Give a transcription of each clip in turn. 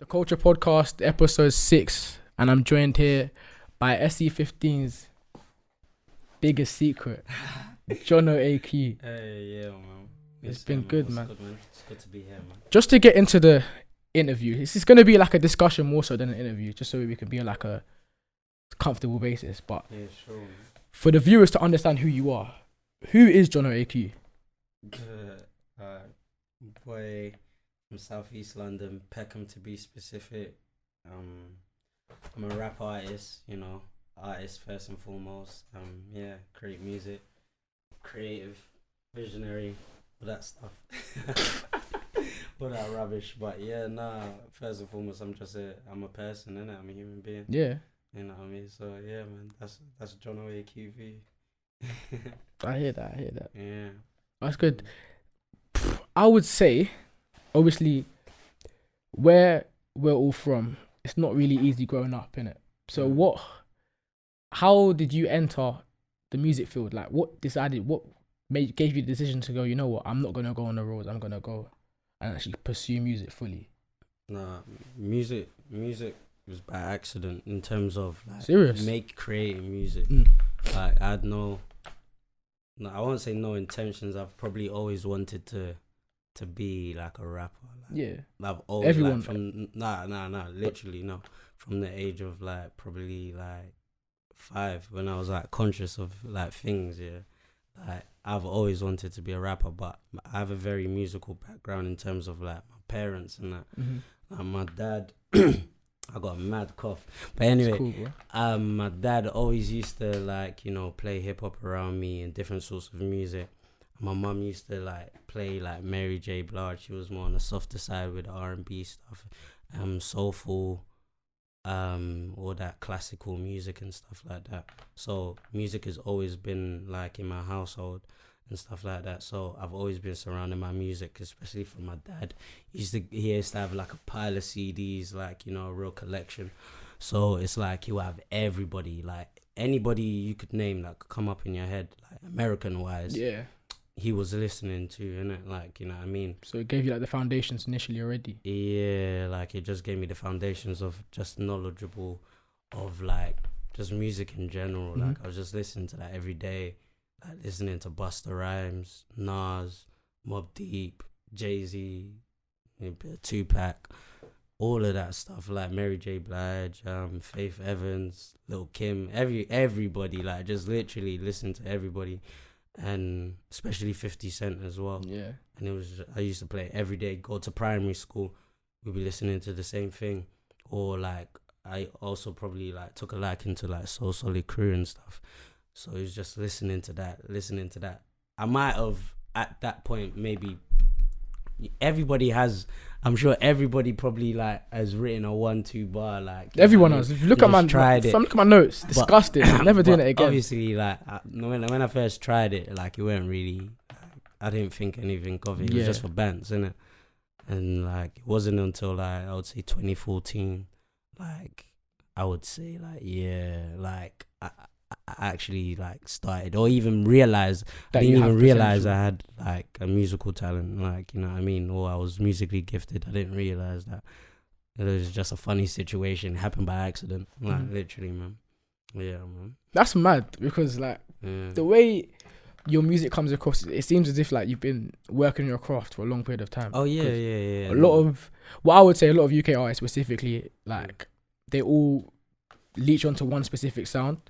The Culture Podcast, episode 6, and I'm joined here by SE15's biggest secret, JonnoAQ. Hey, yeah, man. It's been good, man. Good, man. It's good to be here, man. Just to get into the interview, this is going to be like a discussion more so than an interview, just so we can be on like a comfortable basis. But Yeah, sure, man. for the viewers to understand who you are, who is JonnoAQ? Boy from South London, Peckham to be specific. I'm a rap artist, artist first and foremost. Create music, creative, visionary, all that stuff. All that rubbish. But first and foremost, I'm a person, innit? I'm a human being. Yeah. You know what I mean? So yeah, man, that's JonnoAQ. I hear that. Yeah. That's good. I would say, obviously, where we're all from, it's not really easy growing up, innit? So how did you enter the music field? Like, what gave you the decision to go, you know what, I'm not going to go on the roads, I'm going to go and actually pursue music fully? Nah, music was by accident in terms of like serious creating music. Like I had no, I won't say no intentions. I've probably always wanted to be like a rapper. Like, yeah, I've always everyone like, from literally no, from the age of like probably like 5 when I was like conscious of like things. Yeah, like I've always wanted to be a rapper, but I have a very musical background in terms of like my parents and that. Like my dad. I got a mad cough. But anyway, cool, bro. My dad always used to like, play hip hop around me and different sorts of music. My mum used to like play like Mary J. Blige. She was more on the softer side with the R&B stuff, soulful, all that classical music and stuff like that. So music has always been like in my household and stuff like that. So I've always been surrounded by music, especially from my dad. He used to have like a pile of CDs, like, a real collection. So it's like you have everybody, like anybody you could name that could come up in your head, like American wise. Yeah. He was listening to, innit? Like, you know what I mean? So it gave you like the foundations initially already. Yeah, like it just gave me the foundations of just knowledgeable of like just music in general. Like I was just listening to that every day. Like listening to Busta Rhymes, Nas, Mobb Deep, Jay-Z, Tupac, all of that stuff, like Mary J. Blige, Faith Evans, Lil Kim, everybody, like just literally listen to everybody, and especially 50 Cent as well. Yeah. And I used to play every day, go to primary school, we'd be listening to the same thing. Or like, I also probably like took a liking to like So Solid Crew and stuff. So it was just listening to that. I might have, at that point, maybe I'm sure everybody probably like has written a 1-2 bar. Like everyone has. If you look at my notes, disgusting. I'm never doing it again. Obviously, like when I first tried it, like it weren't really. I didn't think anything of it. It was just for bands, innit? And like it wasn't until like I would say 2014, like I would say like I actually like started or even realized I didn't even realize I had like a musical talent, like, you know what I mean, or I was musically gifted. I didn't realize that. It was just a funny situation, happened by accident, like literally, man. Yeah, man. That's mad because like the way your music comes across, it seems as if like you've been working your craft for a long period of time. Oh yeah. A lot of UK artists specifically, like they all leech onto one specific sound.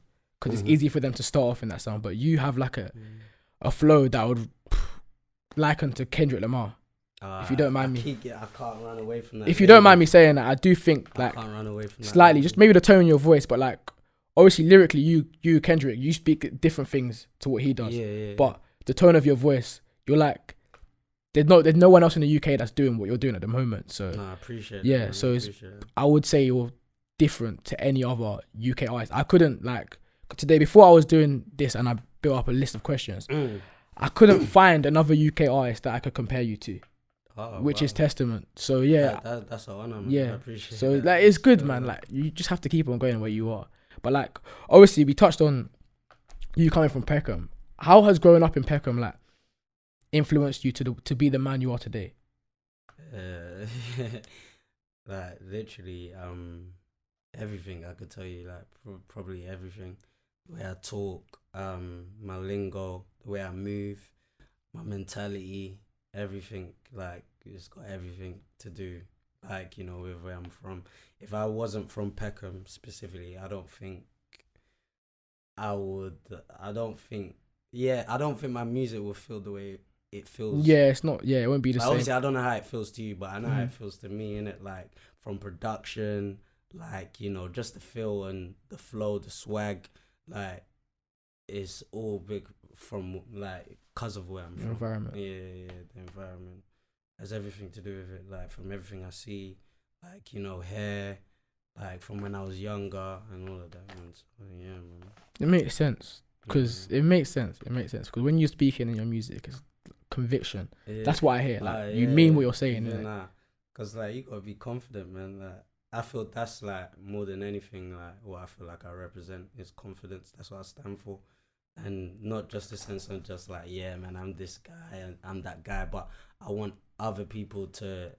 Because it's easy for them to start off in that sound, but you have like a flow that would liken to Kendrick Lamar. If you don't mind me, I can't run away from that. If you don't mind me saying that, I do think like I can't run away from slightly, that. Just maybe the tone in your voice, but like obviously lyrically, you Kendrick, you speak different things to what he does. Yeah. But the tone of your voice, you're like, there's no one else in the UK that's doing what you're doing at the moment. So I appreciate. Yeah, it, so I would say you're different to any other UK artist. I couldn't like. Today, before I was doing this and I built up a list of questions, I couldn't find another UK artist that I could compare you to, which is testament. So yeah, that's an honor, man. Yeah, I appreciate so that. like it's good, man. Like you just have to keep on going where you are. But like obviously, we touched on you coming from Peckham. How has growing up in Peckham like influenced you to be the man you are today? like literally everything. I could tell you like probably everything. The way I talk, my lingo, the way I move, my mentality, everything. Like it's got everything to do, like with where I'm from. If I wasn't from Peckham specifically, I don't think I would. I don't think. Yeah, I don't think my music will feel the way it feels. Yeah, it's not. Yeah, it won't be the same. Obviously, I don't know how it feels to you, but I know how it feels to me. Innit? Like from production, like just the feel and the flow, the swag, like it's all big from like cause of where I'm from. Environment. Yeah, the environment has everything to do with it. Like from everything I see, like hair, like from when I was younger and all of that. Man. So, yeah, man. It makes sense because it makes sense. It makes sense because when you're speaking in your music, it's conviction. Yeah. That's what I hear. Like you mean what you're saying. Nah, cause like you gotta be confident, man. Like I feel that's like more than anything, like what I feel like I represent is confidence. That's what I stand for, and not just the sense of just like man, I'm this guy and I'm that guy, but I want other people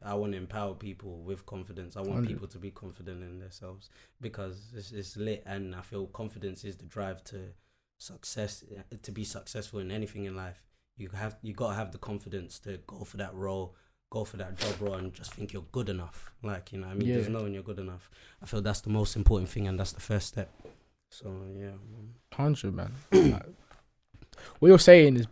I want to empower people with confidence. I want 100. people to be confident in themselves because it's lit, and I feel confidence is the drive to success, to be successful in anything in life. You gotta have the confidence to go for that role, go for that job role, and just think you're good enough. Like there's knowing you're good enough. I feel that's the most important thing, and that's the first step. So 100, man. Like, what you're saying is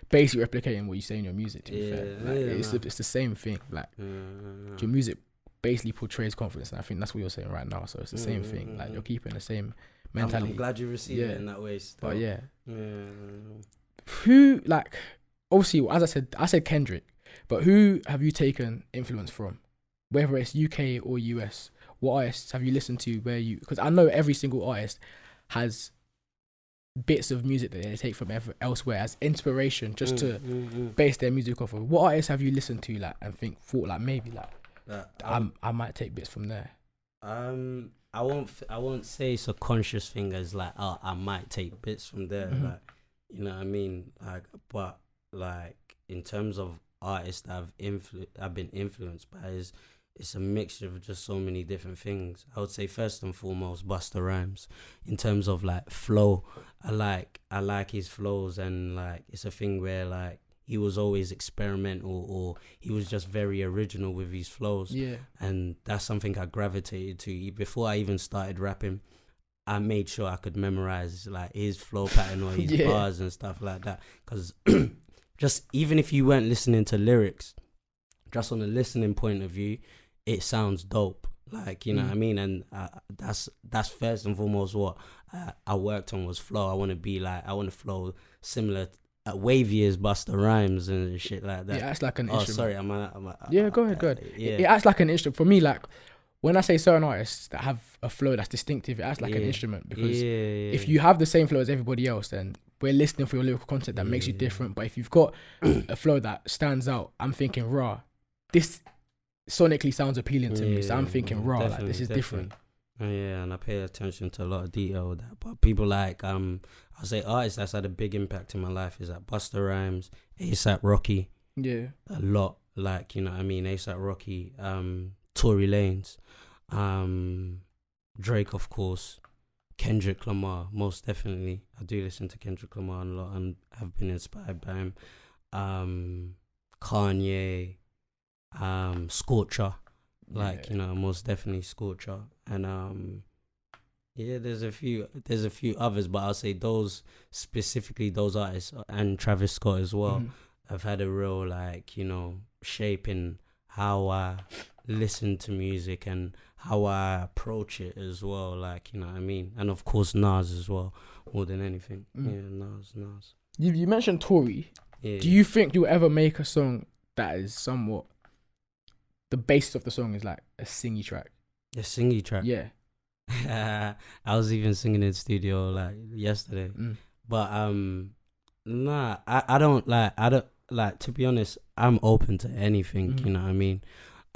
basically replicating what you say in your music. To be fair, like, it's the same thing. Like your music basically portrays confidence, and I think that's what you're saying right now. So it's the same thing. Like you're keeping the same mentality. I'm glad you received it in that way. Still. But who, like, obviously, as I said Kendrick, but who have you taken influence from, whether it's UK or US? What artists have you listened to because I know every single artist has bits of music that they take from elsewhere as inspiration just to base their music off of. What artists have you listened to like and thought like maybe like I might take bits from there? I won't say it's a conscious thing as like I might take bits from there, like what I mean, like, but like in terms of artists that I've been influenced by, it's a mixture of just so many different things. I would say first and foremost Busta Rhymes. In terms of like flow, I like his flows, and like it's a thing where like he was always experimental, or he was just very original with his flows. Yeah. And that's something I gravitated to. Before I even started rapping, I made sure I could memorize like his flow pattern or his bars and stuff like that. Because just even if you weren't listening to lyrics, just on a listening point of view, it sounds dope. Like, what I mean? And that's first and foremost what I worked on was flow. I want to flow similar, wavy as Busta Rhymes and shit like that. Yeah, acts like an instrument. Sorry, yeah, go ahead. It acts like an instrument. For me, like, when I say certain artists that have a flow that's distinctive, it acts like an instrument. Because if you have the same flow as everybody else, then we're listening for your lyrical content that makes you different. But if you've got a flow that stands out, I'm thinking, raw, this sonically sounds appealing to me. So I'm thinking, raw, like, this is different. Yeah, and I pay attention to a lot of detail with that. But people like, I'll say artists that's had a big impact in my life is like Busta Rhymes, A$AP Rocky. Yeah. A lot. Like, A$AP Rocky, Tory Lanez, Drake, of course, Kendrick Lamar, most definitely. I do listen to Kendrick Lamar a lot and have been inspired by him. Kanye, Scorcher, most definitely Scorcher, and there's a few others, but I'll say those artists, and Travis Scott as well, have had a real shape in how I listen to music and how I approach it as well, and of course Nas as well, more than anything. Nas. You mentioned Tory. Do you think you'll ever make a song that is somewhat, the basis of the song is like a singy track? A singy track? Yeah. I was even singing in the studio like yesterday. But nah, I don't like, to be honest, I'm open to anything, you know what I mean?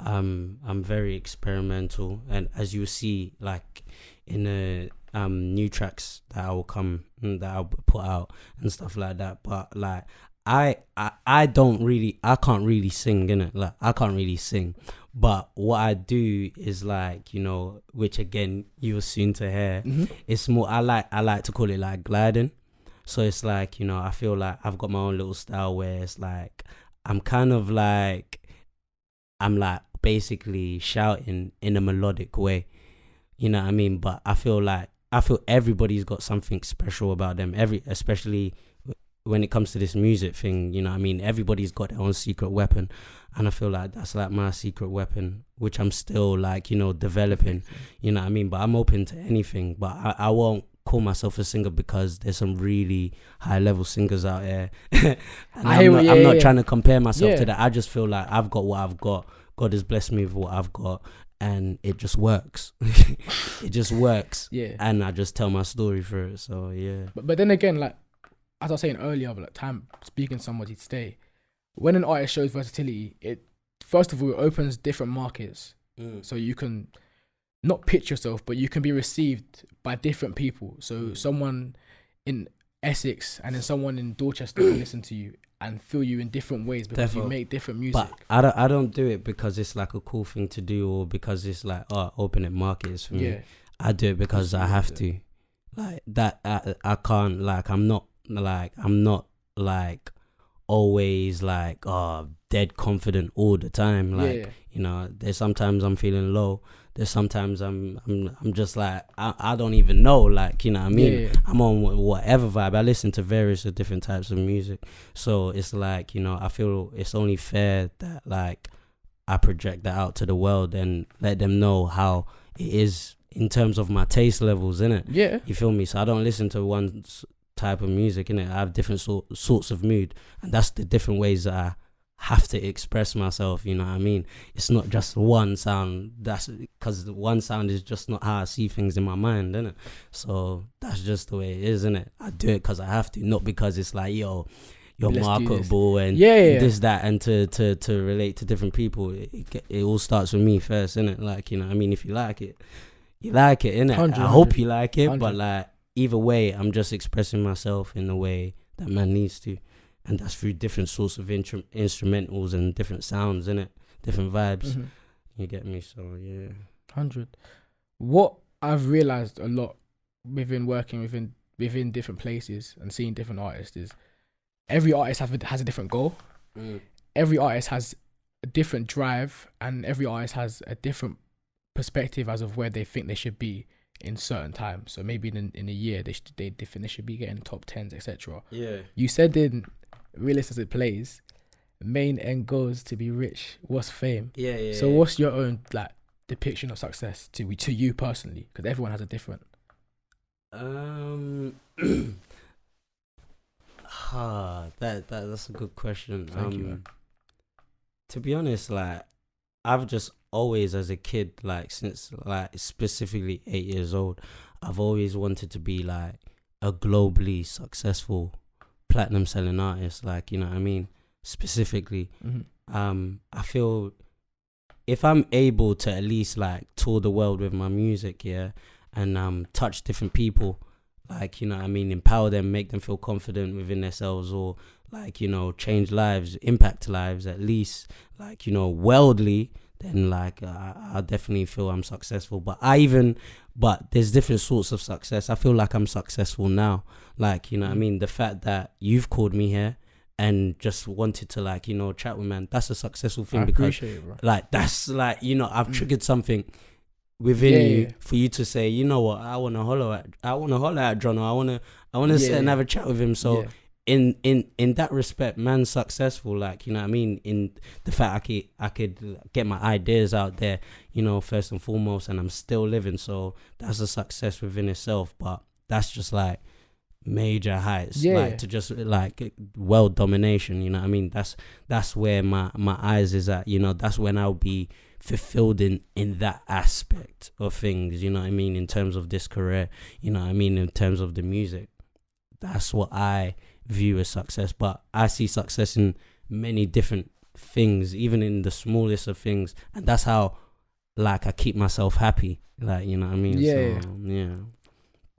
I'm very experimental, and as you see, like in the new tracks that I'll put out and stuff like that, but like I can't really sing, innit? Like I can't really sing. But what I do is like, you know, which again you're soon to hear, it's more I like to call it like gliding. So it's like, you know, I feel like I've got my own little style where it's like I'm kind of like I'm like basically shouting in a melodic way. You know what I mean? But I feel everybody's got something special about them. Especially when it comes to this music thing, you know what I mean? Everybody's got their own secret weapon. And I feel like that's like my secret weapon, which I'm still like, you know, developing, you know what I mean? But I'm open to anything, but I won't call myself a singer because there's some really high level singers out there. And I'm not trying to compare myself to that. I just feel like I've got what I've got. God has blessed me with what I've got, and it just works. It just works. Yeah. And I just tell my story through it. So yeah. But then again, like as I was saying earlier, like time speaking to somebody today, when an artist shows versatility, it first of all it opens different markets. So you can not pitch yourself, but you can be received by different people. So someone in Essex and then someone in Dorchester can listen to you and feel you in different ways because you make different music. But I don't do it because it's like a cool thing to do or because it's like opening markets for me. I do it because I have to. Like that I can't like I'm not like always like dead confident all the time. Like you know, there's sometimes I'm feeling low. There's sometimes I'm just like I don't even know, like, you know what I mean? I'm on whatever vibe. I listen to various different types of music. So it's like, you know, I feel it's only fair that like I project that out to the world and let them know how it is in terms of my taste levels, innit? Yeah. You feel me? So I don't listen to one type of music, innit? I have different sorts of mood, and that's the different ways that I have to express myself, you know what I mean? It's not just one sound. That's because one sound is just not how I see things in my mind, innit? So that's just the way it is, innit? I do it because I have to, not because it's like, you're marketable and this, that, and to relate to different people. It all starts with me first, innit? Like, you know what I mean? If you like it, innit? I hope you like it, 100. But like, either way, I'm just expressing myself in the way that man needs to. And that's through different sorts of instrumentals and different sounds, innit? Different vibes. You get me? So, yeah. 100. What I've realised a lot within working within different places and seeing different artists is every artist has a different goal. Every artist has a different drive, and every artist has a different perspective as of where they think they should be in certain times. So maybe in a year, they think they should be getting top 10s, etc. Yeah. You said in Realist as it plays, main end goal is to be rich. What's fame? Yeah. So what's your own like depiction of success to you personally? Because everyone has a different. That's a good question. Thank you, man. To be honest, like I've just always, as a kid, like since like specifically 8 years old, I've always wanted to be like a globally successful platinum selling artist, like, you know what I mean? Specifically, I feel if I'm able to at least like tour the world with my music, and touch different people, like, you know what I mean, empower them, make them feel confident within themselves, or like, you know, change lives, impact lives, at least, like, you know, worldly, then like I definitely feel I'm successful. But there's different sorts of success. I feel like I'm successful now, like, you know what I mean? The fact that you've called me here and just wanted to, like, you know, chat with man, that's a successful thing. I because appreciate it, bro. Like, that's like, you know, I've triggered something within you for you to say, you know what, I want to holler at Jonno. I want to sit and have a chat with him. So in that respect, man's successful, like, you know what I mean, in the fact I could get my ideas out there, you know, first and foremost, and I'm still living. So that's a success within itself. But that's just like major heights, like to just like world domination, you know what I mean? That's where my eyes is at, you know. That's when I'll be fulfilled in that aspect of things, you know what I mean, in terms of this career, you know what I mean, in terms of the music. That's what I view as success. But I see success in many different things, even in the smallest of things, and that's how, like, I keep myself happy, like, you know what I mean?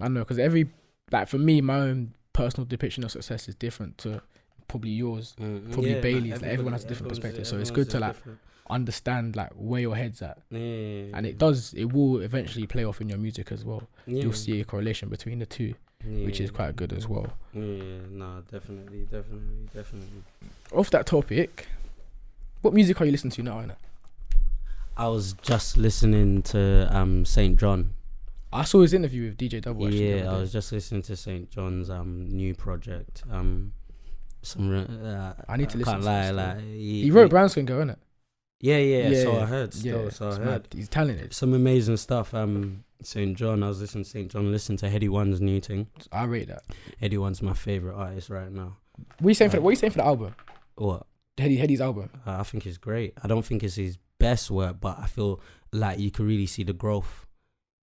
I know, because like for me, my own personal depiction of success is different to probably yours, probably Yeah, Bailey's. Like everyone has a different perspective, so it's good to like understand like where your head's at, and it will eventually play off in your music as well. You'll see a correlation between the two, which is quite good as well. Definitely. Off that topic, what music are you listening to now, innit? I was just listening to St. John. I saw his interview with DJ Double. Actually, I was just listening to St. John's new project. I need to listen. Can't lie, like he wrote Brown Skin Girl, innit? Yeah. So I heard. He's talented. Some amazing stuff. St. John. I was listening to St. John. Listen to Heady One's new thing. I rate that. Heady One's my favorite artist right now. What are you saying for the album? What? Heady's album. I think it's great. I don't think it's his best work, but I feel like you can really see the growth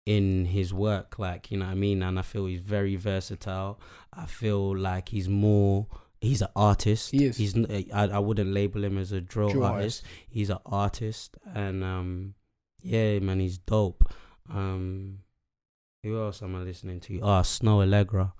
in his work. Like, you know what I mean? And I feel he's very versatile. I feel like he's an artist. He is. I wouldn't label him as a drill artist. He's an artist, and man, he's dope. Who else am I listening to? Snow Allegra.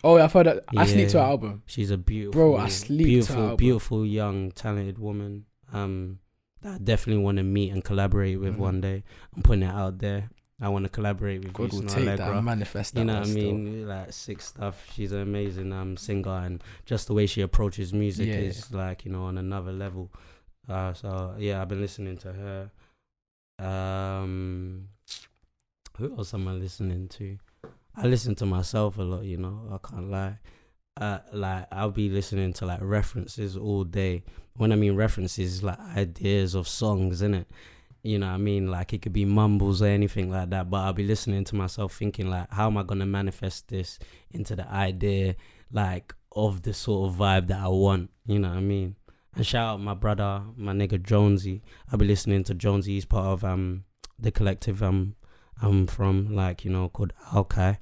Oh, I've heard that. I sleep to her album. She's a beautiful, bro. I sleep to her album. Beautiful, young, talented woman. That I definitely want to meet and collaborate with one day. I'm putting it out there. I want to collaborate with God you, will Snow take Allegra. that and manifest that. You know what I mean? Like sick stuff. She's an amazing singer, and just the way she approaches music is like, you know, on another level. So yeah, I've been listening to her. Who else am I listening to? I listen to myself a lot, you know, I can't lie. Like I'll be listening to like references all day. When I mean references, like ideas of songs, innit? You know what I mean? Like it could be mumbles or anything like that, but I'll be listening to myself thinking like, how am I gonna manifest this into the idea like of the sort of vibe that I want? You know what I mean? And shout out my brother, my nigga Jonesy. I'll be listening to Jonesy. He's part of the collective I'm from, like, you know, called Alkai.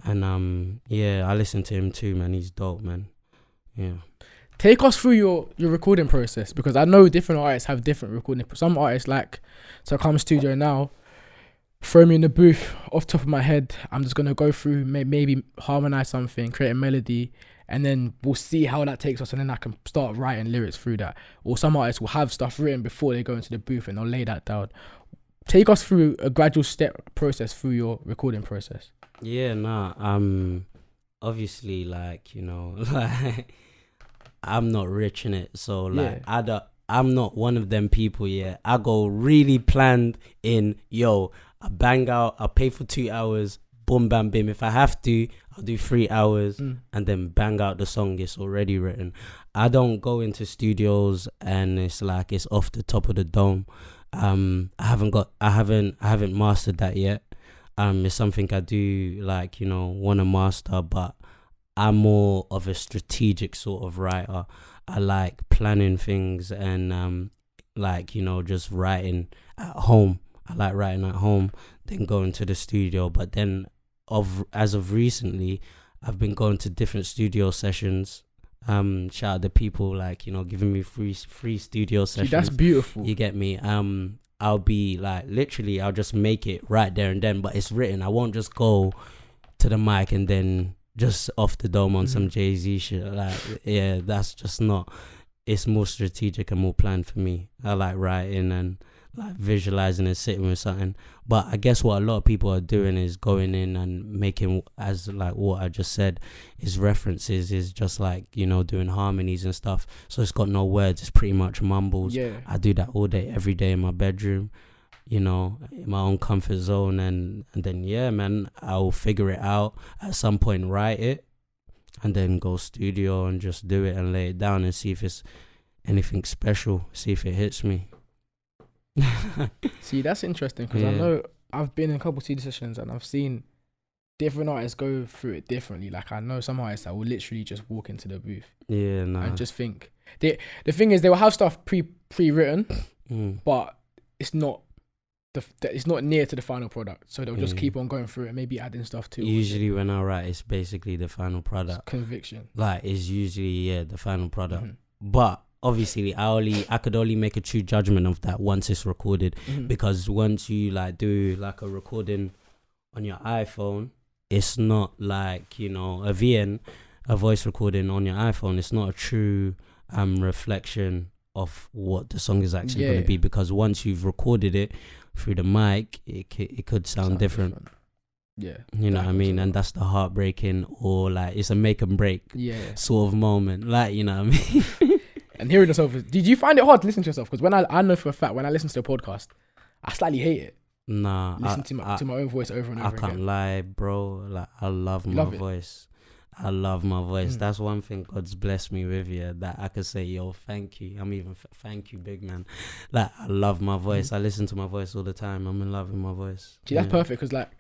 And I listen to him too, man. He's dope, man. Yeah. Take us through your recording process, because I know different artists have different recording. Some artists like to come studio now, throw me in the booth off the top of my head. I'm just gonna go through, maybe harmonize something, create a melody, and then we'll see how that takes us, and then I can start writing lyrics through that. Or some artists will have stuff written before they go into the booth and they'll lay that down. Take us through a gradual step process through your recording process. Yeah, obviously, like, you know, like I'm not rich in it, so like I'm not one of them people. I go really planned in. I bang out. I'll pay for 2 hours. Boom, bam, bim. If I have to, I'll do 3 hours and then bang out the song. It's already written. I don't go into studios and it's like it's off the top of the dome. I haven't mastered that yet. It's something I do, like, you know, want to master, but I'm more of a strategic sort of writer. I like planning things and like, you know, just writing at home. I like writing at home, then going to the studio. But then as of recently, I've been going to different studio sessions. Shout out the people, like, you know, giving me free studio sessions. That's beautiful. You get me? I'll be like, literally, I'll just make it right there and then, but it's written. I won't just go to the mic and then just off the dome on some Jay-Z shit. Like, yeah, that's just not. It's more strategic and more planned for me. I like writing and like visualizing and sitting with something. But I guess what a lot of people are doing is going in and making, as like what I just said, is references, is just like, you know, doing harmonies and stuff. So it's got no words. It's pretty much mumbles. Yeah. I do that all day, every day in my bedroom, you know, in my own comfort zone. And then, yeah, man, I'll figure it out. At some point, write it and then go studio and just do it and lay it down and see if it's anything special, see if it hits me. See, that's interesting, because I know I've been in a couple CD sessions and I've seen different artists go through it differently. Like, I know some artists that will literally just walk into the booth and just think. The thing is, they will have stuff pre-written, but it's not near to the final product, so they'll just keep on going through it, maybe adding stuff to it. Usually when I write, it's basically the final product. It's conviction. Like, it's usually the final product. But obviously I could only make a true judgment of that once it's recorded, because once you like do like a recording on your iPhone, it's not like, you know, a VN a voice recording on your iPhone, it's not a true reflection of what the song is actually going to be, because once you've recorded it through the mic, it could sound different. Yeah, you know what I mean, and that's the heartbreaking, or like it's a make and break sort of moment, like, you know what I mean. And hearing yourself, did you find it hard to listen to yourself? Because when I know for a fact, when I listen to a podcast, I slightly hate it. Nah, listen to my own voice over and over again. I can't lie, bro. Like, I love my voice. I love my voice. That's one thing God's blessed me with, that I could say, yo, thank you. I'm even thank you, big man. Like, I love my voice. I listen to my voice all the time. I'm in love with my voice. See, that's perfect, because like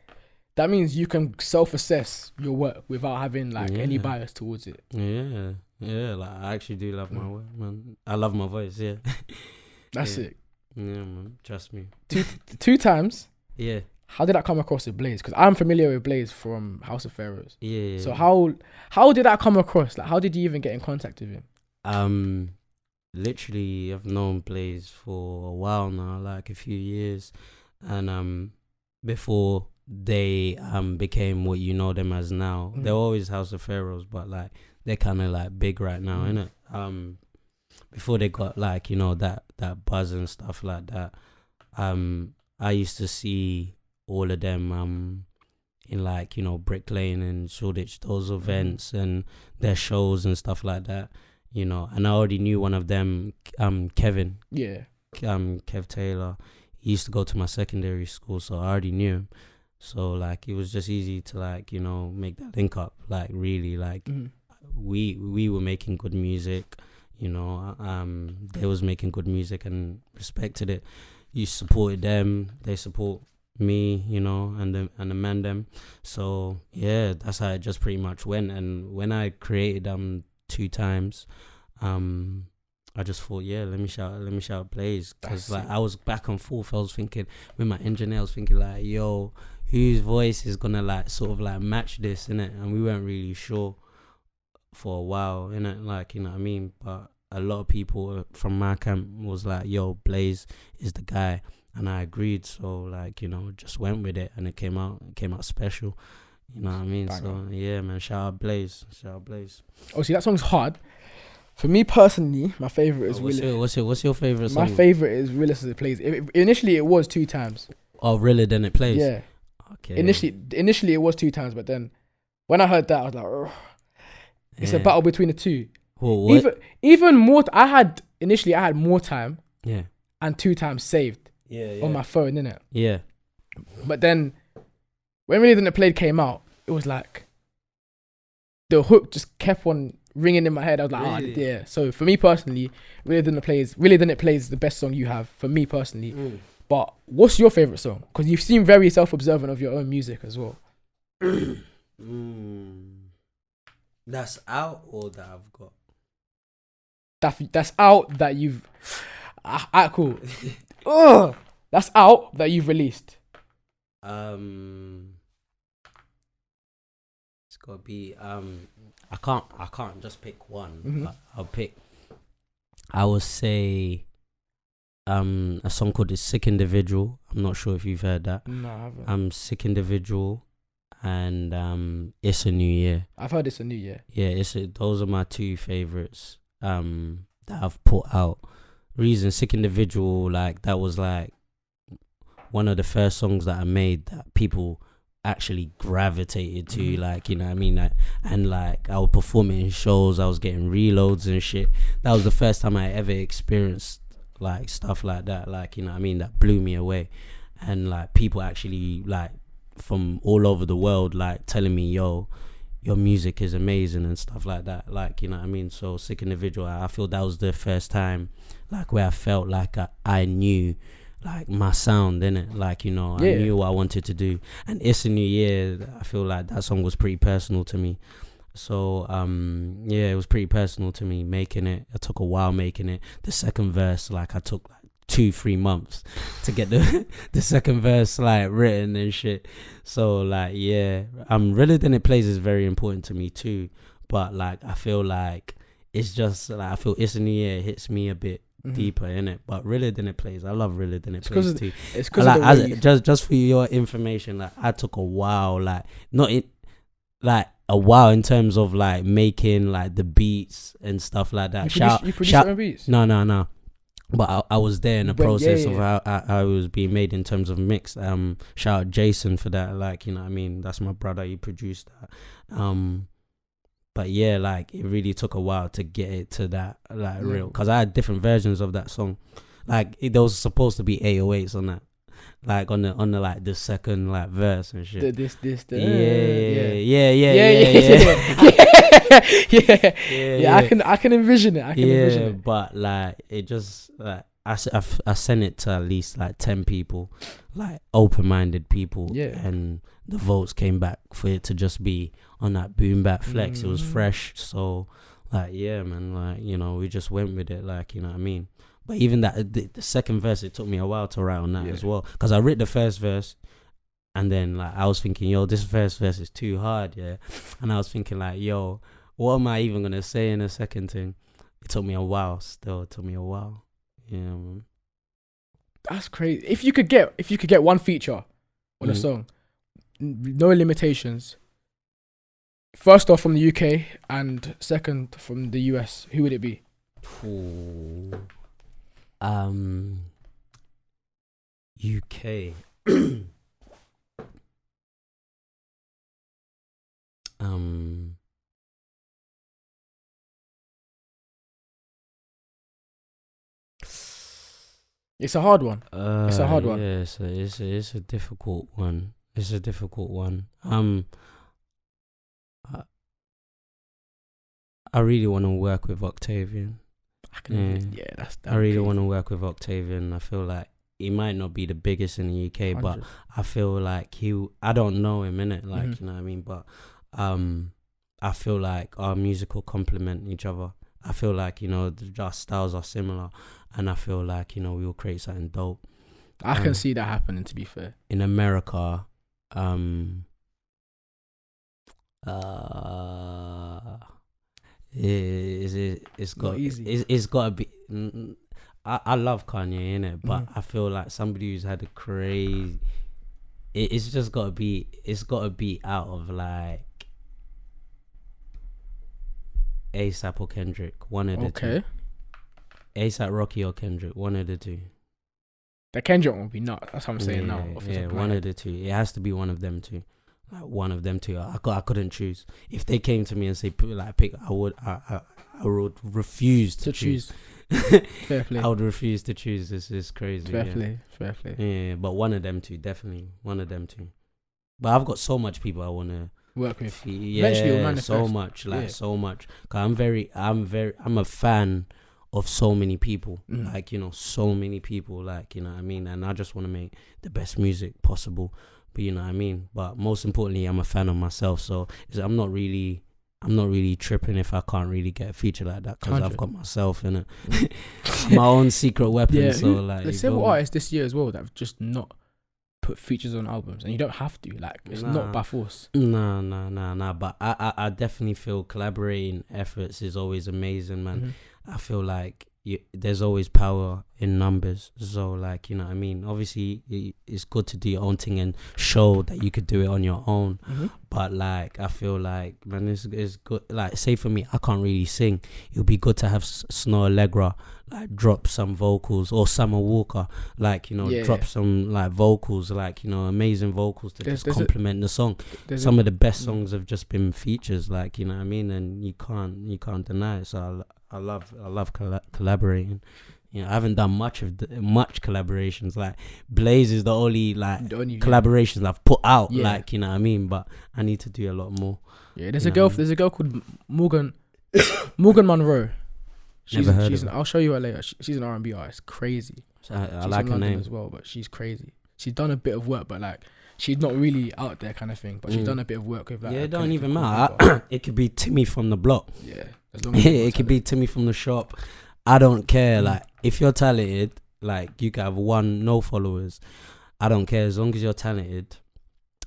that means you can self-assess your work without having like any bias towards it. Yeah, like I actually do love my work, man. I love my voice. That's it. Yeah, man. Trust me. Two times. Yeah. How did that come across with Blaze? Because I'm familiar with Blaze from House of Pharaohs. Yeah. So how did that come across? Like, how did you even get in contact with him? Literally, I've known Blaze for a while now, like a few years, and before they became what you know them as now. They're always House of Pharaohs, but like they're kind of like big right now, innit? Before they got like, you know, that buzz and stuff like that, I used to see all of them in like, you know, Brick Lane and Shoreditch, those events and their shows and stuff like that, you know. And I already knew one of them, Kevin. Yeah. Kev Taylor. He used to go to my secondary school, so I already knew him. So like it was just easy to like, you know, make that link up. Like really, like we were making good music, you know. They was making good music and respected it. You supported them, they support me, you know, and the man them. So yeah, that's how it just pretty much went. And when I created 2 times, I just thought, let me shout Blaze, because like I was back and forth. I was thinking with my engineer, I was thinking like, yo, whose voice is gonna like sort of like match this, innit? And we weren't really sure for a while, innit? Like, you know what I mean? But a lot of people from my camp was like, yo, Blaze is the guy, and I agreed. So like, you know, just went with it, and it came out special. You know what I mean? Bang so on. Yeah, man, shout out Blaze. Oh, see, that song's hard. For me personally, my favorite is what's your favorite song? My favorite is Realest as It Plays. Initially, it was 2 times. Oh, Realer Than It Plays? Yeah. Okay. Initially, it was 2 times, but then when I heard that, I was like, oh, it's a battle between the two. Well, even more. I had more time. Yeah. And 2 times saved. Yeah. On my phone, innit? Yeah. But then, when Realer Than It Played came out, it was like the hook just kept on ringing in my head. I was like, really? Oh yeah. So for me personally, Realer Than It Plays the best song you have for me personally. But what's your favorite song? Because you seem very self-observant of your own music as well. That's out or that I've got? That's out that you've. Cool. That's out that you've released. It's gotta be. I can't just pick one. I'll pick. I would say. A song called "Sick Individual." I'm not sure if you've heard that. No, I haven't. "Sick Individual," and "It's a New Year." I've heard "It's a New Year." Yeah, those are my 2 favorites. That I've put out. Reason "Sick Individual," like that was like one of the first songs that I made that people actually gravitated to, like, you know what I mean, like, and like I would perform it in shows. I was getting reloads and shit. That was the first time I ever experienced like stuff like that, like, you know what I mean, that blew me away. And like people actually like from all over the world like telling me, yo, your music is amazing and stuff like that, like, you know what I mean. So "Sick Individual," I feel that was the first time like where I felt like I knew like my sound, innit, like, you know, I knew what I wanted to do. And "It's a New Year," I feel like that song was pretty personal to me. So it was pretty personal to me making it. It took a while making it. The second verse, like I took like 2-3 months to get the second verse like written and shit. So like Realer Than It Plays is very important to me too. But like I feel like it's just like I feel "It's a New Year" hits me a bit deeper in it. But Realer Than It Plays, I love Realer Than It Plays too. It's because like, just for your information, like I took a while, like not in like a while in terms of like making like the beats and stuff like that. You produce your own beats? No. But I was there in the process of yeah. how it was being made in terms of mix. Shout out Jason for that. Like, you know what I mean? That's my brother. He produced that. But yeah, like it really took a while to get it to that like real. Because I had different versions of that song. Like there was supposed to be 808s on that. Like on the like the second like verse and shit. Yeah. I can envision it. Envision it. But like it just like I sent it to at least like 10 people, like open-minded people, and the votes came back for it to just be on that boom bap flex. It was fresh, so like yeah, man, like you know we just went with it, like you know what I mean. But even that the second verse, it took me a while to write on that as well, because I read the first verse. And then like I was thinking, yo, this first verse is too hard, yeah. And I was thinking like, yo, what am I even gonna say in the second thing? It took me a while. Still, it took me a while. Yeah, man. That's crazy. If you could get one feature on a song, no limitations. First off from the UK and second from the US, who would it be? UK. It's a hard one. It's a hard one. Yeah, it's a difficult one. It's a difficult one. I really want to work with Octavian. I really want to work with Octavian. I feel like he might not be the biggest in the UK, 100. But I feel like I don't know him, innit? Like, you know what I mean? But I feel like our music will complement each other. I feel like, you know, our styles are similar, and I feel like, you know, we will create something dope. I can see that happening, to be fair. In America, it's got to be. I love Kanye, innit? But I feel like somebody who's had a crazy. It's just got to be. It's got to be out of like ASAP or Kendrick. One of the two. ASAP Rocky or Kendrick. One of the two. The Kendrick one would be nuts. That's what I'm saying now. Yeah, one of the two. It has to be one of them two. Like one of them two. I couldn't choose. If they came to me and say pick, I would refuse to choose. Fair play. I would refuse to choose. This is crazy. Fair play. Yeah, but one of them two, definitely. One of them two. But I've got so much people I want to work with. Yeah, eventually you'll manifest. So much. Cause I'm a fan of so many people. Like, you know, so many people. Like, you know what I mean. And I just want to make the best music possible. But you know what I mean. But most importantly, I'm a fan of myself. So I'm not really tripping if I can't really get a feature like that, because I've got myself in it. My own secret weapon. Yeah, so like there's several artists this year as well that have just not put features on albums, and you don't have to. Like it's not by force. Nah. But I definitely feel collaborating efforts is always amazing, man. I feel like there's always power in numbers. So like, you know what I mean? Obviously it's good to do your own thing and show that you could do it on your own. But like, I feel like, man, it's good. Like, say for me, I can't really sing. It would be good to have Snow Allegra like drop some vocals, or Summer Walker, like, you know, drop some like vocals, like, you know, amazing vocals to just complement the song. Some of the best songs have just been features, like, you know what I mean? And you can't deny it. So I love collaborating. You know, I haven't done much collaborations. Like Blaze is the only collaborations I've put out. Like, you know what I mean. But I need to do a lot more. Yeah, there's a girl called Morgan Monroe. Never heard of her. I'll show you her later. She's an R&B artist. Crazy. I like her name as well, but she's crazy. She's done a bit of work, but like she's not really out there kind of thing. But she's done a bit of work with like. Yeah, it don't even matter. It could be Timmy from the block. Yeah. It could be Timmy from the shop. I don't care. Like, if you're talented, like, you can have no followers. I don't care. As long as you're talented,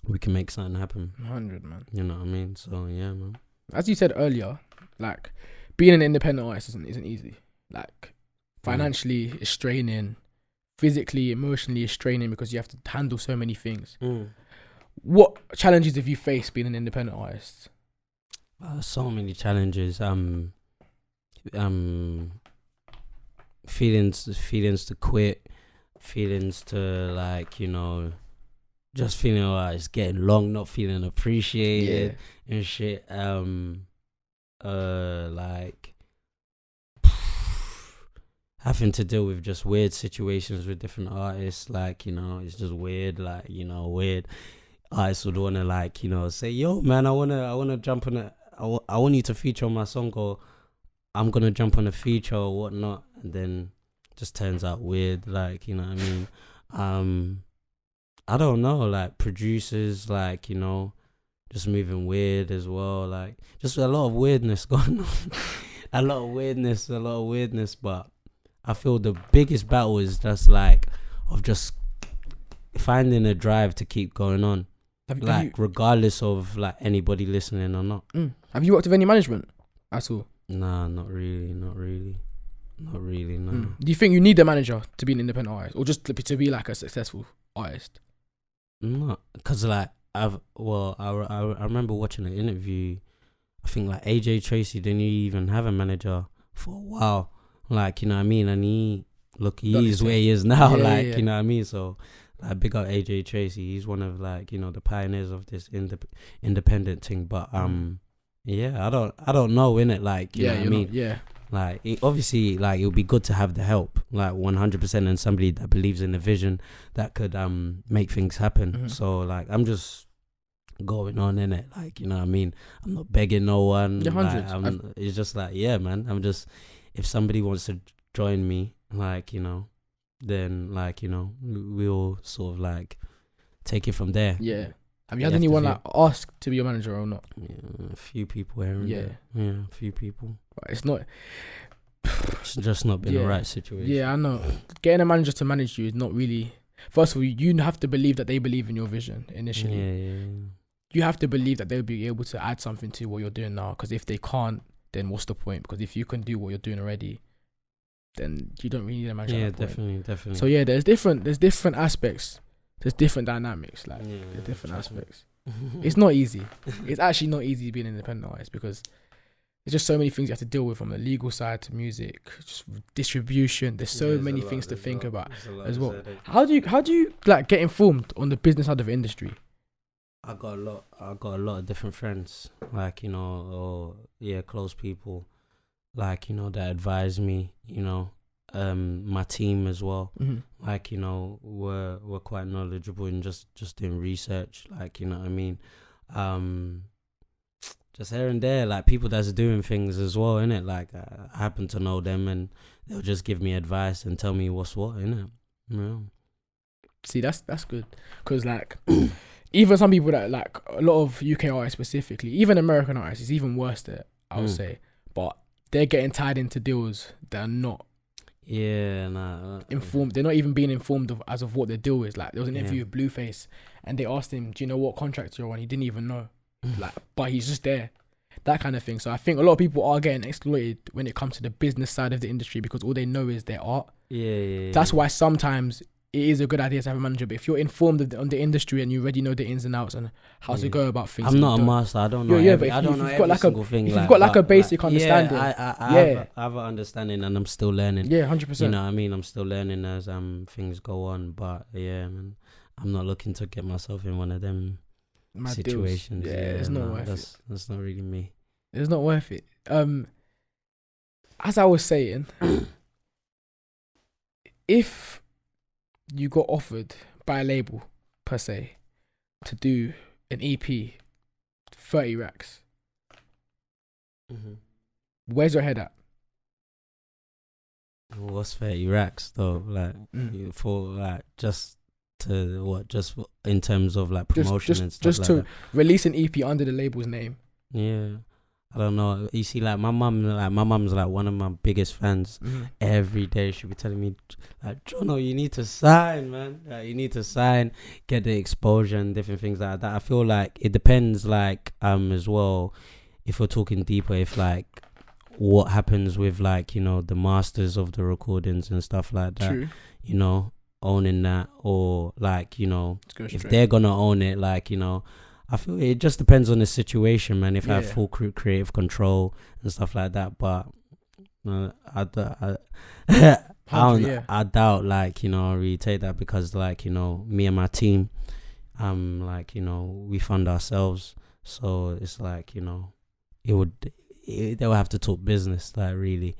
we can make something happen. 100, man. You know what I mean? So yeah, man. As you said earlier, like, being an independent artist isn't easy. Like, financially, it's straining. Physically, emotionally, it's straining because you have to handle so many things. What challenges have you faced being an independent artist? So many challenges. Feelings to quit, feelings to like, just feeling like it's getting long, not feeling appreciated and shit. Like having to deal with just weird situations with different artists, like, it's just weird, like, weird artists would want to, like, say, yo man, I wanna jump on I want you to feature on my song, or I'm gonna jump on a feature or whatnot, and then just turns out weird, like, you know what I mean? I don't know, like producers, like, just moving weird as well, like just a lot of weirdness going on. a lot of weirdness, but I feel the biggest battle is just like of just finding a drive to keep going on, regardless of like anybody listening or not. Have you worked with any management at all? Nah, not really, no. Do you think you need a manager to be an independent artist, or just to be like a successful artist? No, because like I remember watching an interview. I think like AJ Tracy didn't even have a manager for a while, like, you know what I mean, and he is where he is now, you know what I mean. So like, big up AJ Tracy. He's one of like, the pioneers of this independent thing. But I don't know, innit, like, you know what I mean. Like, obviously, like, it would be good to have the help, like 100%, and somebody that believes in the vision that could make things happen. So like, I'm just going on in it, like, you know what I mean. I'm not begging no one. It's just like, yeah, man. I'm just, if somebody wants to join me, like, then like, we'll sort of like take it from there. Yeah. Have you had anyone like ask to be your manager or not? Yeah, a few people here and there. Yeah, a few people. But it's just not been the right situation. Yeah, I know. Getting a manager to manage you is not really. First of all, you have to believe that they believe in your vision initially. Yeah. You have to believe that they'll be able to add something to what you're doing now. Because if they can't, then what's the point? Because if you can do what you're doing already, then you don't really need a manager. Yeah, definitely. So yeah, there's different aspects. There's different dynamics, like there's different aspects. It's not easy. It's actually not easy being an independent artist, because there's just so many things you have to deal with, from the legal side to music, just distribution. There's so many things to think about as well. How do you like get informed on the business side of the industry? I got a lot of different friends, like, close people, like, that advise me, my team as well, like, we're quite knowledgeable in just doing research, like, you know what I mean, just here and there, like people that's doing things as well, innit, like I happen to know them and they'll just give me advice and tell me what's what, innit. See, that's good, because like even some people that, like, a lot of UK artists specifically, even American artists, it's even worse there, I would say, but they're getting tied into deals that are not informed. They're not even being informed of what their deal is. Like, there was an interview with Blueface, and they asked him, do you know what contract you're on? He didn't even know. Like, but he's just there, that kind of thing. So I think a lot of people are getting exploited when it comes to the business side of the industry, because all they know is their art. That's why sometimes it is a good idea to have a manager, but if you're informed on the industry and you already know the ins and outs and how to go about things, I'm not a master. I don't know. If you've got like a basic understanding, I have an understanding, and I'm still learning. 100%. You know what I mean? I'm still learning as things go on. But yeah, man, I'm not looking to get myself in one of them situations. It's not worth it. That's not really me. It's not worth it. As I was saying, if you got offered by a label per se to do an EP, 30 racks, where's your head at? What's 30 racks though? Like for like just in terms of like promotion and stuff, just like to release an EP under the label's name? Yeah, I don't know. You see, like my mum's like one of my biggest fans. Every day she'll be telling me, like, Jonno, you need to sign, man. Like, you need to sign, get the exposure and different things like that. I feel like it depends, like, as well, if we're talking deeper, if like what happens with, like, the masters of the recordings and stuff like that. True. Owning that, or like, if they're gonna own it, like, I feel it just depends on the situation, man. If I have Yeah. full creative control and stuff like that, but I Yeah. I doubt, like, I really take that, because, like, me and my team, like, we fund ourselves, so it's like, they'll have to talk business, like, really.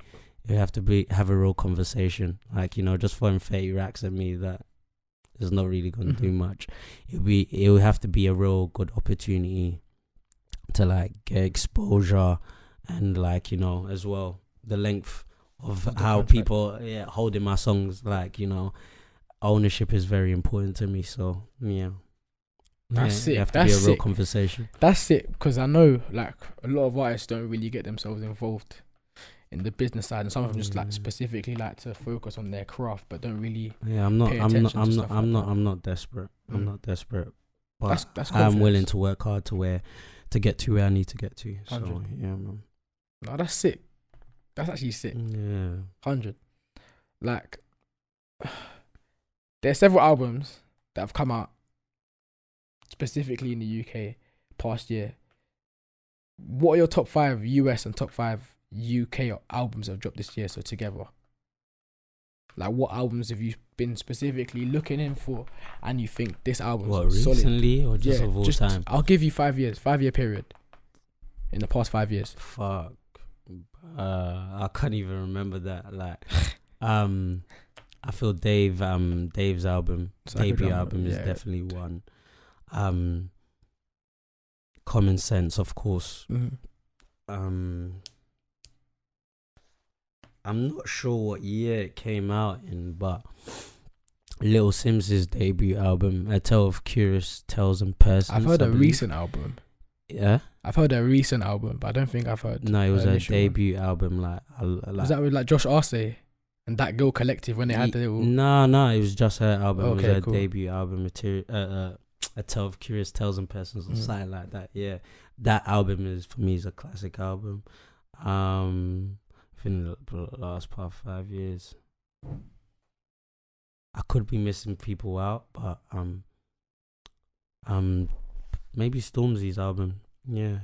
You have to have a real conversation, like, just throwing 30 racks at me, that is not really gonna do much. It would have to be a real good opportunity to, like, get exposure, and, like, as well, the length of Of the how contract. people holding my songs, like, ownership is very important to me, so yeah. That's It sick. have to That's be a real sick. conversation. That's it, because I know, like, a lot of artists don't really get themselves involved in the business side, and some of them just, like, specifically like to focus on their craft, but don't really. Yeah, I'm not pay I'm not attention to I'm stuff not I'm like not that. I'm not desperate. I'm Mm. not desperate. But That's I'm willing confidence. to work hard to get to where I need to get to. So 100. yeah, man. No, that's sick. That's actually sick. Yeah. 100. Like, there's several albums that have come out specifically in the UK past year. What are your top 5 US and top 5 UK albums that have dropped this year, so together? Like, what albums have you been specifically looking in for, and you think this album's What, solid? recently or just Yeah, of all time? I'll give you 5 years, 5-year period. In the past 5 years. Fuck. I can't even remember that. Like, I feel Dave's album, debut Psychodrama, album, is yeah. definitely one. Common Sense, of course. I'm not sure what year it came out in, but Little Sims's debut album, A Tale of Curious Tales and Persons. I've heard I a believe. recent album. Yeah? I've heard a recent album, but I don't think I've heard. No, it was the a initial one. debut album. Like, Was that with like Josh Arce and That Girl Collective when they had the little? No, it was just her album. Okay, it was her cool. debut album, A Tale of Curious Tales and Persons, or Mm. something like that. Yeah, that album is, for me, is a classic album. I think the last past 5 years, I could be missing people out, but maybe Stormzy's album. Yeah,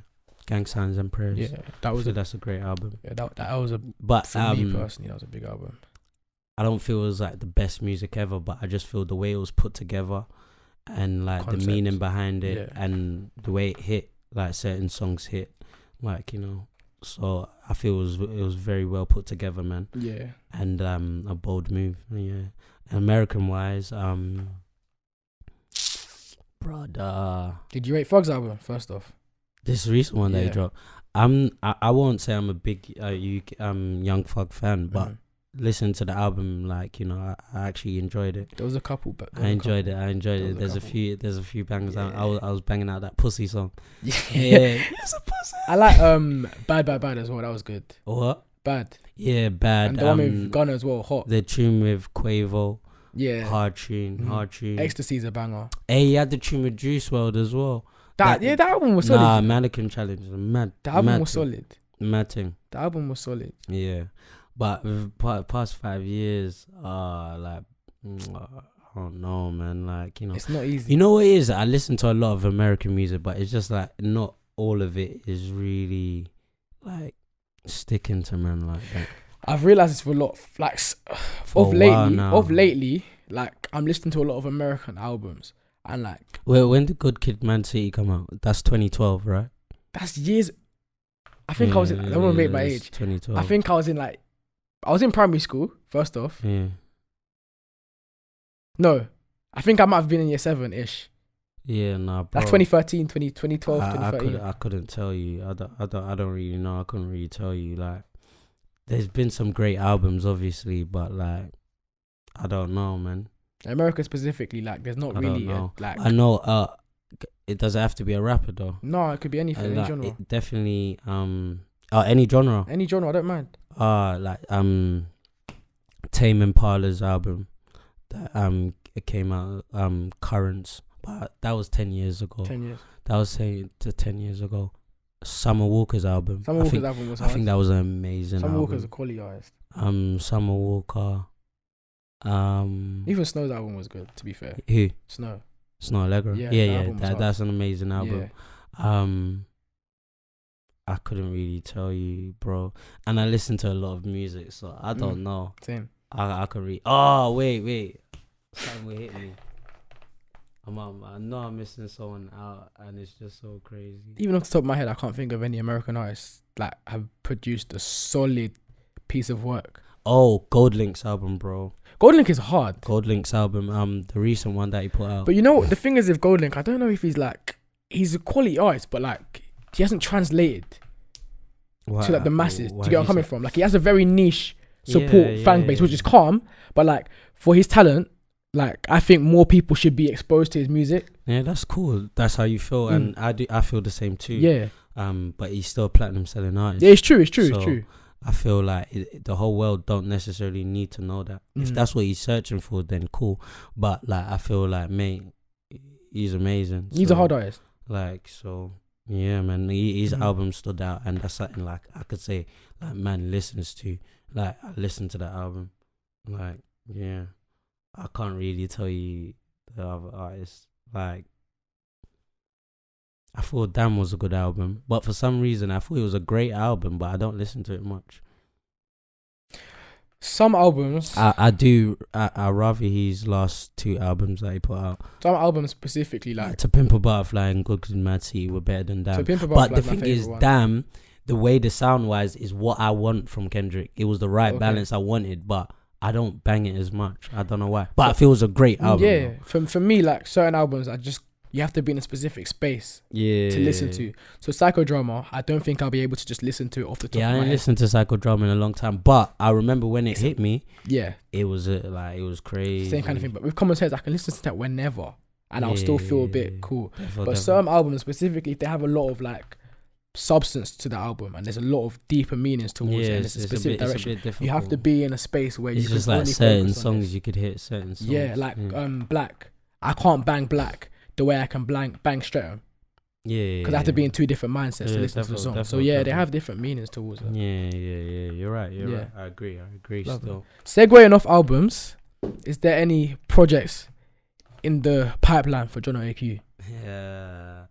Gang Signs and Prayers. Yeah, that was that's a great album. yeah, that was a, But for me personally, that was a big album. I don't feel it was like the best music ever, but I just feel the way it was put together, and like Concept. the meaning behind it, Yeah. and the way it hit, like certain songs hit, like, so I feel it was very well put together, man, Yeah, and a bold move. Yeah. American wise, brother, did you rate Frog's album first off? this recent one that he Yeah. dropped, I won't say I'm a big Young Thug fan, but Mhm. listen to the album, like, I actually enjoyed it. There was a couple, but I enjoyed it. There was a There's a couple. few bangers. Yeah. I was banging out that Pussy song. Yeah, It's a pussy. I like Bad as well. That was good. What? Bad, Yeah, Bad. and the one with Gunna as well. Hot. The tune with Quavo, Yeah, hard tune. Ecstasy's a banger. Hey, he had the tune with Juice WRLD as well. That album was solid. Nah, Mannequin Challenge. Mad. The album mad was thing. solid. Mad thing. The album was solid. Yeah, but with past 5 years, like, I don't know, man. Like, It's not easy. You know what it is? I listen to a lot of American music, but it's just like not all of it is really like sticking to man like that. I've realized it's for a lot like For a while now. of lately. Like, I'm listening to a lot of American albums, and like Well, when did Good Kid, Man City come out? That's 2012, right? that's years. I think I was in. I don't want to make my it's age. 2012. I think I was in primary school. First off, Yeah. no, I think I might have been in year 7-ish. Yeah, nah, bro. That's 2013, 2012, 2013. I couldn't tell you. I don't really know. I couldn't really tell you. Like, there's been some great albums, obviously, but like, I don't know, man. America specifically, like, there's not I really don't know. like. I know. It doesn't have to be a rapper though. No, it could be anything, any Like, genre, it definitely any genre. any genre. I don't mind. Like Tame Impala's album that it came out, Currents, but that was 10 years ago. 10 years. That was saying to 10 years ago. Summer Walker's album. Summer Walker's album was hard. I think that was an amazing Summer album. Walker's a quality artist. Summer Walker. Even Snow's album was good, to be fair. Who? Snow. Snow Allegra. Yeah, Yeah, the yeah. album was hard. That's an amazing album. I couldn't really tell you, bro. And I listen to a lot of music, so I don't know. Same. I can read. Oh, wait. Something will hit me. I know I'm missing someone out, and it's just so crazy. Even off the top of my head, I can't think of any American artists like have produced a solid piece of work. Oh, Goldlink's album, bro. Goldlink is hard. Goldlink's album, the recent one that he put out. But you know what? The thing is with Goldlink, I don't know if he's a quality artist, but like he hasn't translated to like the masses. Do you get where I'm coming from? Like he has a very niche support fan base, which is calm, but like for his talent, like I think more people should be exposed to his music. Yeah, that's cool. That's how you feel, and I feel the same too. Yeah. But he's still a platinum selling artist. Yeah, it's true. I feel like the whole world don't necessarily need to know that. If that's what he's searching for, then cool. But like, I feel like, mate, he's amazing. He's a hard artist. Like, so yeah, man, his album stood out, and that's something like I could say, like, man listens to. Like, I listen to that album. Like, yeah, I can't really tell you the other artists. Like, I thought Damn was a good album, but for some reason I thought it was a great album, but I don't listen to it much. Some albums, I do. I rather his last two albums that he put out. Some albums specifically, like To Pimp a Butterfly and Good and Mad City were better than Damn. To Pimp a But Butterfly the thing is, one. Damn, the way the sound wise is what I want from Kendrick. It was the right balance I wanted, but I don't bang it as much. I don't know why, but I feel it was a great album. Yeah, for me, like certain albums, you have to be in a specific space to listen to. So Psychodrama, I don't think I'll be able to just listen to it off the top of my head. I ain't listened to Psychodrama in a long time, but I remember when it hit me. Yeah, it was it was crazy. Same kind of thing. But with Common Sense, I can listen to that whenever, and I'll still feel a bit cool. Definitely. Certain albums, specifically, if they have a lot of like substance to the album, and there's a lot of deeper meanings towards it, and it's a specific direction, you have to be in a space where you can just only like certain focus on songs this. you could hit certain songs. Yeah, like Black. I can't bang Black the way I can bang Stratum. Yeah, because I have to be in two different mindsets to listen to the song. So yeah, they have different meanings towards it. Yeah. You're right. Right. I agree. Love still. Segueing off albums, is there any projects in the pipeline for JonnoAQ? Yeah.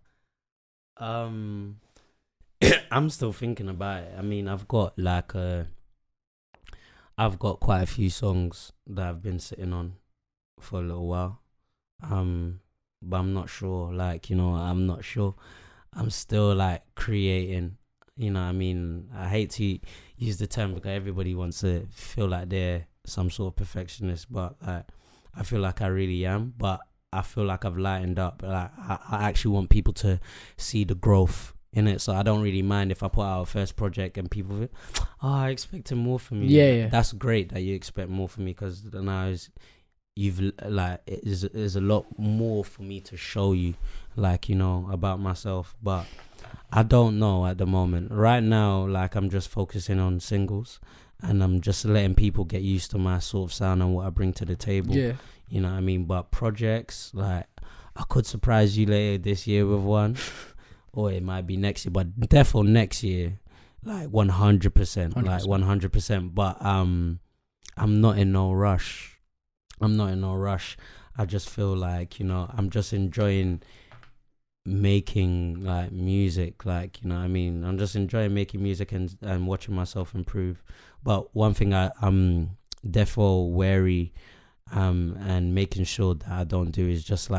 I'm still thinking about it. I mean, I've got quite a few songs that I've been sitting on for a little while. But I'm not sure. I'm not sure. I'm still like creating. You know what I mean? I hate to use the term because everybody wants to feel like they're some sort of perfectionist, but like I feel like I really am. But I feel like I've lightened up. Like I actually want people to see the growth in it, so I don't really mind if I put out a first project and people think, I expected more from you. Yeah. That's great that you expect more from me, because now there's a lot more for me to show you, about myself. But I don't know at the moment. Right now, I'm just focusing on singles, and I'm just letting people get used to my sort of sound and what I bring to the table. Yeah. You know what I mean? But projects, I could surprise you later this year with one. Or it might be next year, but definitely next year, 100%, 100%. But I'm not in no rush. I just feel like, I'm just enjoying making music, you know what I mean? I'm just enjoying making music and watching myself improve. But one thing I'm definitely wary and making sure that I don't do is just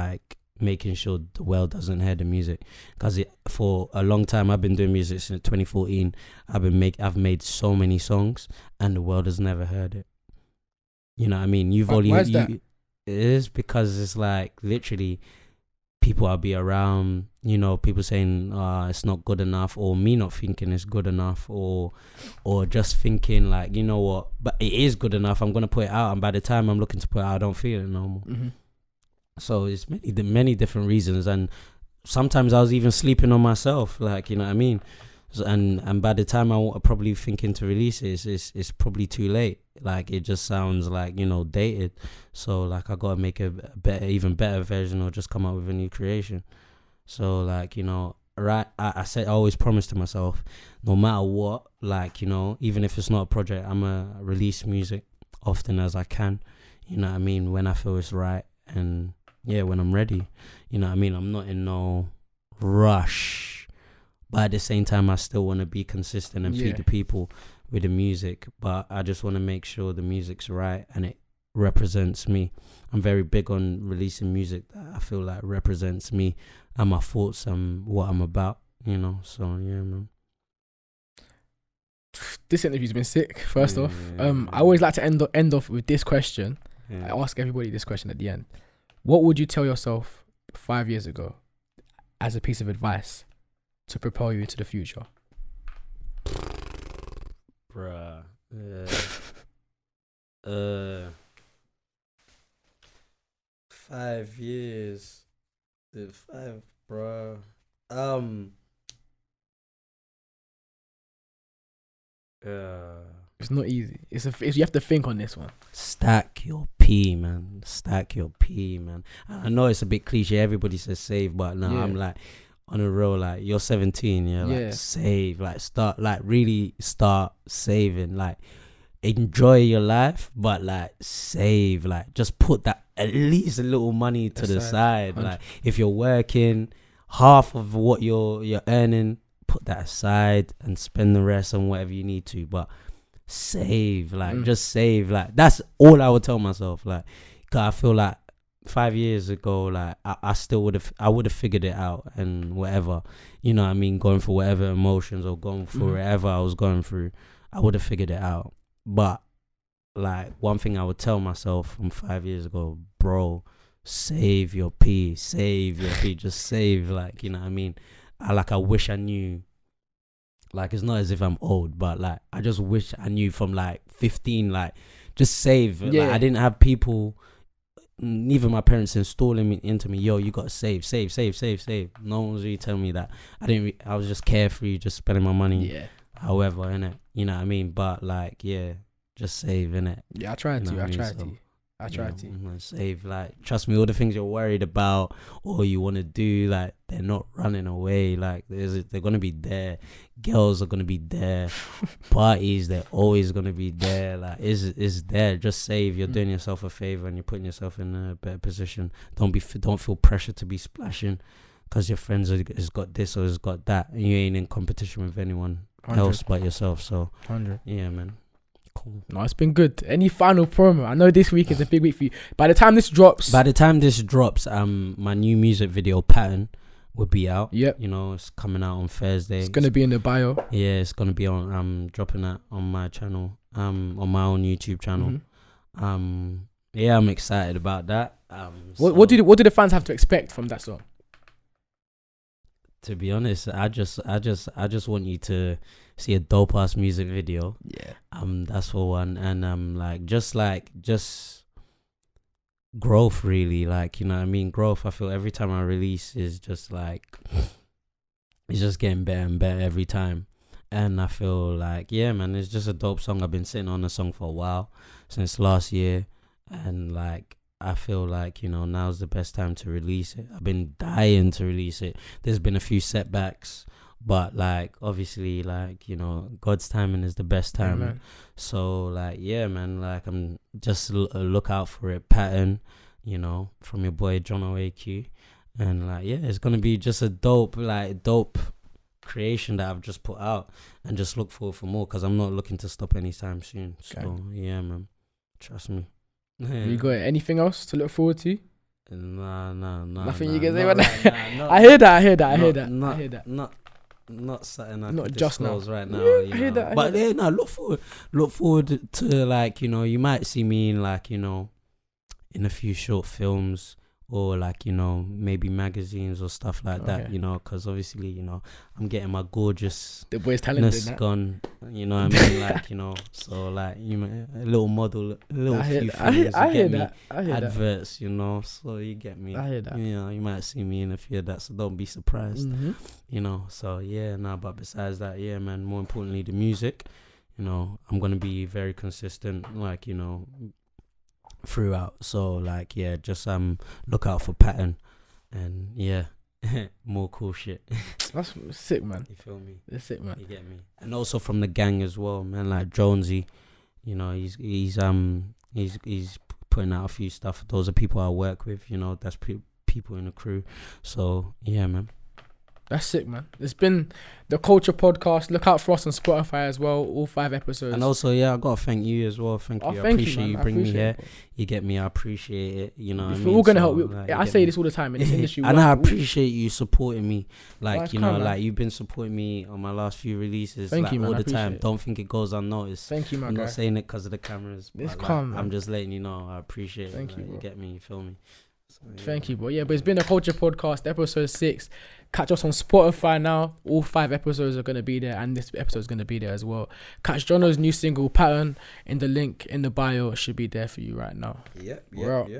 making sure the world doesn't hear the music, because for a long time I've been doing music since 2014. I've made so many songs and the world has never heard it. You know what I mean? Why is that? It is because it's literally people I'll be around, people saying it's not good enough, or me not thinking it's good enough, or just thinking you know what, but it is good enough, I'm gonna put it out, and by the time I'm looking to put it out, I don't feel it no more. Mm-hmm. So it's many different reasons, and sometimes I was even sleeping on myself, you know what I mean. So, and by the time I'm probably thinking to release it, it's probably too late. It just sounds dated. So I gotta make a even better version, or just come out with a new creation. So right, I said, I always promise to myself, no matter what, even if it's not a project, I'ma release music often as I can. You know what I mean, when I feel it's right. And when I'm ready. You know what I mean? I'm not in no rush, but at the same time, I still want to be consistent and feed the people with the music. But I just want to make sure the music's right and it represents me. I'm very big on releasing music that I feel like represents me and my thoughts and what I'm about, you know. So yeah, man. This interview's been sick. First off, I always like to end off with this question. I ask everybody this question at the end. What would you tell yourself 5 years ago as a piece of advice to propel you into the future? Bruh. 5 years. The 5, bruh. It's not easy. You have to think on this one. Stack your P, man. Stack your P, man. I know it's a bit cliche. Everybody says save, but no, I'm like on a roll. Like, you're 17, like save. Like, really start saving. Like, enjoy your life, but like save. Like, just put that at least a little money to the side. 100. Like, if you're working, half of what you're earning, put that aside and spend the rest on whatever you need to. But save, like just save. Like, that's all I would tell myself. Like, 'cause I feel like 5 years ago, like I would have figured it out and whatever, you know what I mean, going for whatever emotions or going for whatever I was going through, I would have figured it out. But like, one thing I would tell myself from 5 years ago, bro, save your P, just save. Like, you know what I mean? I wish I knew. Like, it's not as if I'm old, but like, I just wish I knew from like 15, like, just save. Like, I didn't have people, neither my parents installing me into me, yo, you gotta save. No one was really telling me that. I was just carefree, just spending my money however, innit? You know what I mean? But like, just save, innit? Yeah, I tried to. Save, like, trust me, all the things you're worried about or you want to do, like, they're not running away. Like, they're gonna be there. Girls are gonna be there. Parties, they're always gonna be there. Like, is there. Just save. You're doing yourself a favor and you're putting yourself in a better position. Don't feel pressure to be splashing because your friends has got this or has got that, and you ain't in competition with anyone 100. Else but yourself. So 100. Yeah, man. Cool. No, it's been good. Any final promo? I know this week is a big week for you. By the time this drops, my new music video Pattern will be out. Yep. You know, it's coming out on Thursday. It's gonna be in the bio. Yeah, it's gonna be on. I'm dropping that on my channel. On my own YouTube channel. Yeah, I'm excited about that. What do the fans have to expect from that song? To be honest, I just want you to see a dope ass music video. Yeah. That's for one, and just growth, really. Like, you know what I mean? Growth. I feel every time I release is just like, it's just getting better and better every time. And I feel like, yeah, man, it's just a dope song. I've been sitting on the song for a while, since last year, and like, I feel like, you know, now's the best time to release it. I've been dying to release it. There's been a few setbacks, but like, obviously, like, you know, God's timing is the best time. Amen. So like, yeah, man, like, I'm just look out for it. Pattern, you know, from your boy JonnoAQ, and like, yeah, it's gonna be just a dope creation that I've just put out, and just look forward for more, because I'm not looking to stop anytime soon. Okay. So yeah, man, trust me. You got anything else to look forward to? No. Nothing you can say about that. I hear that. Not something I not can just disclose now. Right now. Yeah, I hear that. But yeah, no, look forward to, like, you know, you might see me in, like, you know, in a few short films, or like, you know, maybe magazines or stuff like that, you know, because obviously, you know, I'm getting my gorgeous the boy's talented gone, you know what I mean? Like, you know, so like, you know, a little model, a little few things, I hear that. Adverts, you know, so you get me. I hear that. You know, you might see me in a few of that, so don't be surprised. You know, so yeah, but besides that, yeah, man, more importantly, the music, you know, I'm gonna be very consistent, like, you know, throughout. So like, yeah, just look out for Pattern, and yeah, more cool shit. That's sick, man. You feel me? That's sick, man. You get me? And also from the gang as well, man, like Jonesy, you know, he's putting out a few stuff. Those are people I work with, you know, that's people in the crew. So yeah, man. That's sick, man. It's been the Kulture podcast. Look out for us on Spotify as well. All 5 episodes. And also, yeah, I gotta thank you as well. Thank you. I appreciate you bringing me here. You get me. I appreciate it. You know, what I mean? We're all gonna help. Like, I say this all the time in this industry. And I appreciate you supporting me. Like, you know, man. like you've been supporting me on my last few releases. Thank like, you, man. all the time. It. Don't think it goes unnoticed. Thank you, man. I'm not saying it because of the cameras. It's but, calm. Like, I'm just letting you know. I appreciate Thank it. you, Like, bro. you get me. You feel me? So, yeah. Thank you, bro. Yeah, but it's been a Kulture podcast, episode 6. Catch us on Spotify now. All 5 episodes are gonna be there, and this episode is gonna be there as well. Catch Jonno's new single Pattern in the link in the bio. It should be there for you right now. Yep. We're out.